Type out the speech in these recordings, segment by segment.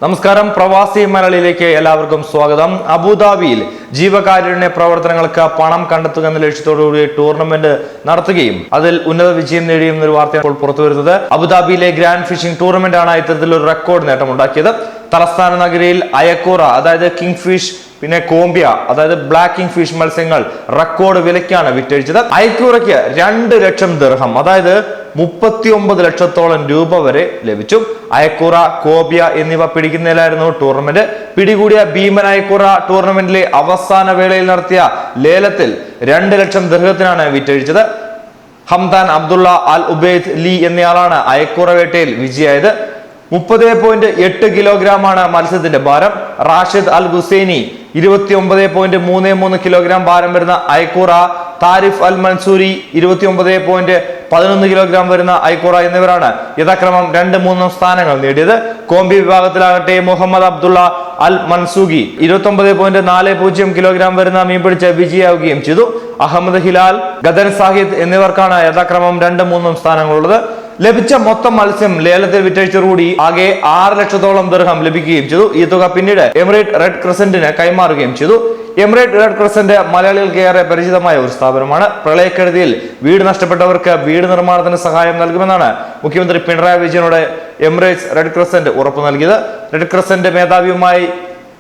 നമസ്കാരം പ്രവാസി മലയാളിയിലേക്ക് എല്ലാവർക്കും സ്വാഗതം. അബുദാബിയിൽ ജീവകാരുണ്യ പ്രവർത്തനങ്ങൾക്ക് പണം കണ്ടെത്തുക എന്ന ലക്ഷ്യത്തോടുകൂടി ടൂർണമെന്റ് നടത്തുകയും അതിൽ ഉന്നത വിജയം നേടിയും ഒരു വാർത്ത ഇപ്പോൾ പുറത്തുവരുന്നത്. അബുദാബിയിലെ ഗ്രാൻഡ് ഫിഷിംഗ് ടൂർണമെന്റ് ആണ് ഇത്തരത്തിലൊരു റെക്കോർഡ് നേട്ടമുണ്ടാക്കിയത്. തലസ്ഥാന നഗരിയിൽ അയക്കൂറ അതായത് കിങ് ഫിഷ് പിന്നെ കോമ്പിയ അതായത് ബ്ലാക്ക് കിങ് ഫിഷ് മത്സ്യങ്ങൾ റെക്കോർഡ് വിലയ്ക്കാണ് വിറ്റഴിച്ചത്. അയക്കൂറയ്ക്ക് 2 ലക്ഷം ദിർഹം അതായത് 39 ലക്ഷത്തോളം രൂപ വരെ ലഭിച്ചു. അയക്കൂറ, കോബിയ എന്നിവ പിടിക്കുന്നതിലായിരുന്നു ടൂർണമെന്റ്. പിടികൂടിയ ഭീമൻ അയക്കൂറ ടൂർണമെന്റിലെ അവസാന വേളയിൽ നടത്തിയ ലേലത്തിൽ 2 ലക്ഷം ദിർഹത്തിനാണ് വിറ്റഴിച്ചത്. ഹംദാൻ അബ്ദുള്ള അൽ ഉബൈദ് ലി എന്നയാളാണ് അയക്കൂറ വേട്ടയിൽ വിജയായത്. 30.8 കിലോഗ്രാമാണ് മത്സ്യത്തിന്റെ ഭാരം. റാഷിദ് അൽ ഹുസൈനി 29.33 കിലോഗ്രാം ഭാരം വരുന്ന അയക്കൂറ, താരിഫ് അൽ മൻസൂരി 29.11 കിലോഗ്രാം വരുന്ന അയക്കൂറ എന്നിവരാണ് യഥാക്രമം 2-3 സ്ഥാനങ്ങൾ നേടിയത്. കോമ്പി വിഭാഗത്തിലാകട്ടെ മുഹമ്മദ് അബ്ദുള്ള അൽ മൻസൂഗി 29.40 കിലോഗ്രാം വരുന്ന മീൻ പിടിച്ച് വിജയിയാവുകയും ചെയ്തു. അഹമ്മദ് ഹിലാൽ, ഗദൻ സാഹിദ് എന്നിവർക്കാണ് യഥാക്രമം 2-3 സ്ഥാനങ്ങളുള്ളത്. ലഭിച്ച മൊത്തം മത്സ്യം ലേലത്തിൽ വിറ്റഴിച്ചതോടുകൂടി ആകെ 6 ലക്ഷത്തോളം ദിർഹം ലഭിക്കുകയും ചെയ്തു. ഈ തുക പിന്നീട് എമിറേറ്റ് റെഡ് ക്രസന്റിന് കൈമാറുകയും ചെയ്തു. എമിറേറ്റ് റെഡ് ക്രസന്റ് മലയാളികൾക്ക് ഏറെ പരിചിതമായ ഒരു സ്ഥാപനമാണ്. പ്രളയക്കെടുതിയിൽ വീട് നഷ്ടപ്പെട്ടവർക്ക് വീട് നിർമ്മാണത്തിന് സഹായം നൽകുമെന്നാണ് മുഖ്യമന്ത്രി പിണറായി വിജയനോട് എമിറേറ്റ്സ് റെഡ് ക്രസന്റ് ഉറപ്പു നൽകിയത്. റെഡ് ക്രസന്റ് മേധാവിയുമായി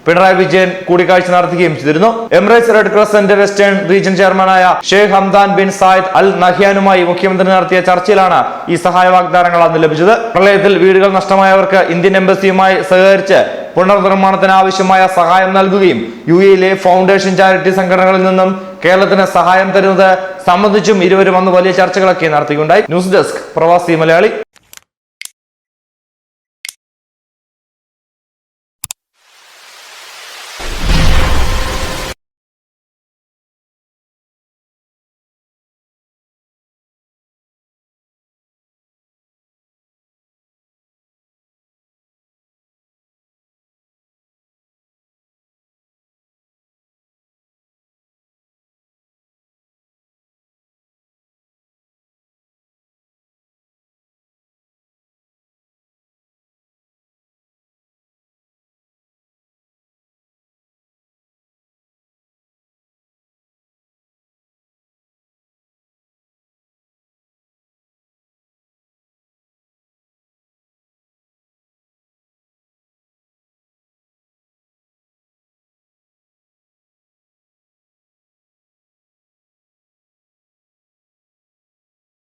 പിണറായി വിജയൻ കൂടിക്കാഴ്ച നടത്തുകയും ചെയ്തിരുന്നു. Emirates Red Crescent Western Region ചെയർമാനായ Sheikh Hamdan bin Zayed Al നഹ്യാനുമായി മുഖ്യമന്ത്രി നടത്തിയ ചർച്ചയിലാണ് ഈ സഹായ വാഗ്ദാനങ്ങൾ അന്ന് ലഭിച്ചത്. പ്രളയത്തിൽ വീടുകൾ നഷ്ടമായവർക്ക് ഇന്ത്യൻ എംബസിയുമായി സഹകരിച്ച് പുനർനിർമ്മാണത്തിന് ആവശ്യമായ സഹായം നൽകുകയും UAE ഫൗണ്ടേഷൻ ചാരിറ്റി സംഘടനകളിൽ നിന്നും കേരളത്തിന് സഹായം തരുന്നത് സംബന്ധിച്ചും ഇരുവരും അന്ന് വലിയ ചർച്ചകളൊക്കെ നടത്തിയിട്ടുണ്ടായി. ന്യൂസ് ഡെസ്ക് പ്രവാസി മലയാളി.